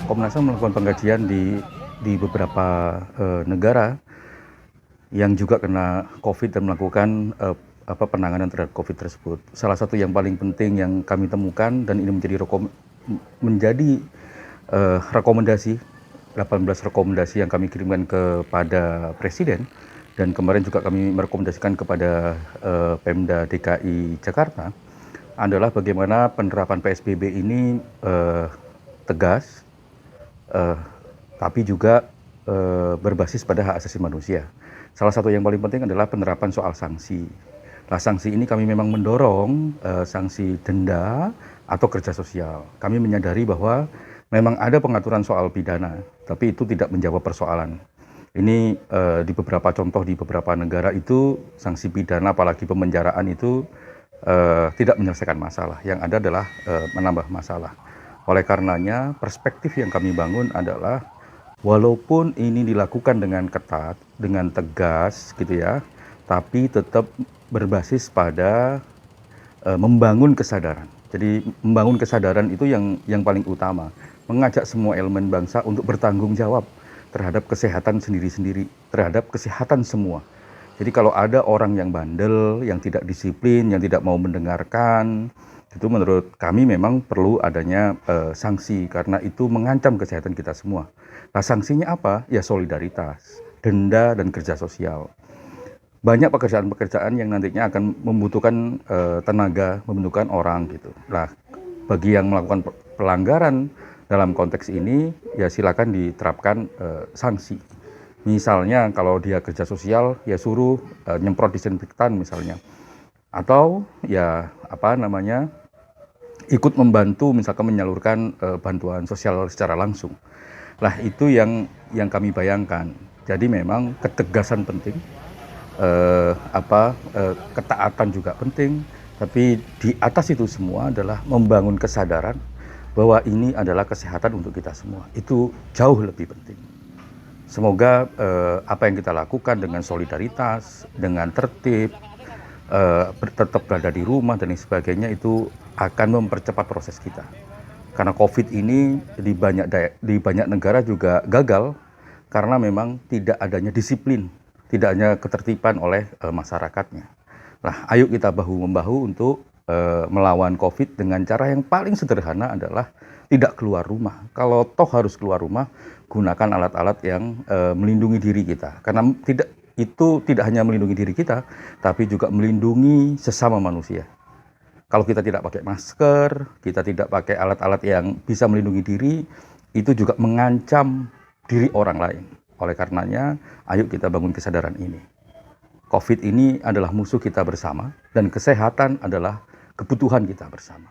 Komnas HAM melakukan pengkajian di beberapa negara yang juga kena COVID dan melakukan penanganan terhadap COVID tersebut. Salah satu yang paling penting yang kami temukan dan ini menjadi rekomendasi 18 rekomendasi yang kami kirimkan kepada Presiden, dan kemarin juga kami merekomendasikan kepada Pemda DKI Jakarta adalah bagaimana penerapan PSBB ini tegas, tapi juga berbasis pada hak asasi manusia. Salah satu yang paling penting adalah penerapan soal sanksi. Nah, sanksi ini kami memang mendorong sanksi denda atau kerja sosial. Kami menyadari bahwa memang ada pengaturan soal pidana, tapi itu tidak menjawab persoalan. Ini di beberapa contoh di beberapa negara itu sanksi pidana, apalagi pemenjaraan itu tidak menyelesaikan masalah. Yang ada adalah menambah masalah. Oleh karenanya, perspektif yang kami bangun adalah walaupun ini dilakukan dengan ketat, dengan tegas gitu ya, tapi tetap berbasis pada membangun kesadaran. Jadi membangun kesadaran itu yang paling utama. Mengajak semua elemen bangsa untuk bertanggung jawab terhadap kesehatan sendiri-sendiri, terhadap kesehatan semua. Jadi kalau ada orang yang bandel, yang tidak disiplin, yang tidak mau mendengarkan, itu menurut kami memang perlu adanya sanksi, karena itu mengancam kesehatan kita semua. Nah, sanksinya apa? Ya solidaritas, denda, dan kerja sosial. Banyak pekerjaan-pekerjaan yang nantinya akan membutuhkan tenaga, membutuhkan orang gitu. Nah, bagi yang melakukan pelanggaran dalam konteks ini, ya silakan diterapkan sanksi. Misalnya kalau dia kerja sosial, ya suruh nyemprot disinfektan misalnya. Atau ya ikut membantu misalkan menyalurkan bantuan sosial secara langsung. Lah itu yang kami bayangkan. Jadi memang ketegasan penting, ketaatan juga penting, tapi di atas itu semua adalah membangun kesadaran bahwa ini adalah kesehatan untuk kita semua. Itu jauh lebih penting. Semoga apa yang kita lakukan dengan solidaritas, dengan tertib, tetap berada di rumah dan sebagainya itu akan mempercepat proses kita. Karena COVID ini di banyak negara juga gagal karena memang tidak adanya disiplin, tidak hanya ketertiban oleh masyarakatnya. Nah, ayo kita bahu-membahu untuk melawan COVID dengan cara yang paling sederhana adalah tidak keluar rumah. Kalau toh harus keluar rumah, gunakan alat-alat yang melindungi diri kita. Karena itu tidak hanya melindungi diri kita, tapi juga melindungi sesama manusia. Kalau kita tidak pakai masker, kita tidak pakai alat-alat yang bisa melindungi diri, itu juga mengancam diri orang lain. Oleh karenanya, ayo kita bangun kesadaran ini. COVID ini adalah musuh kita bersama, dan kesehatan adalah kebutuhan kita bersama.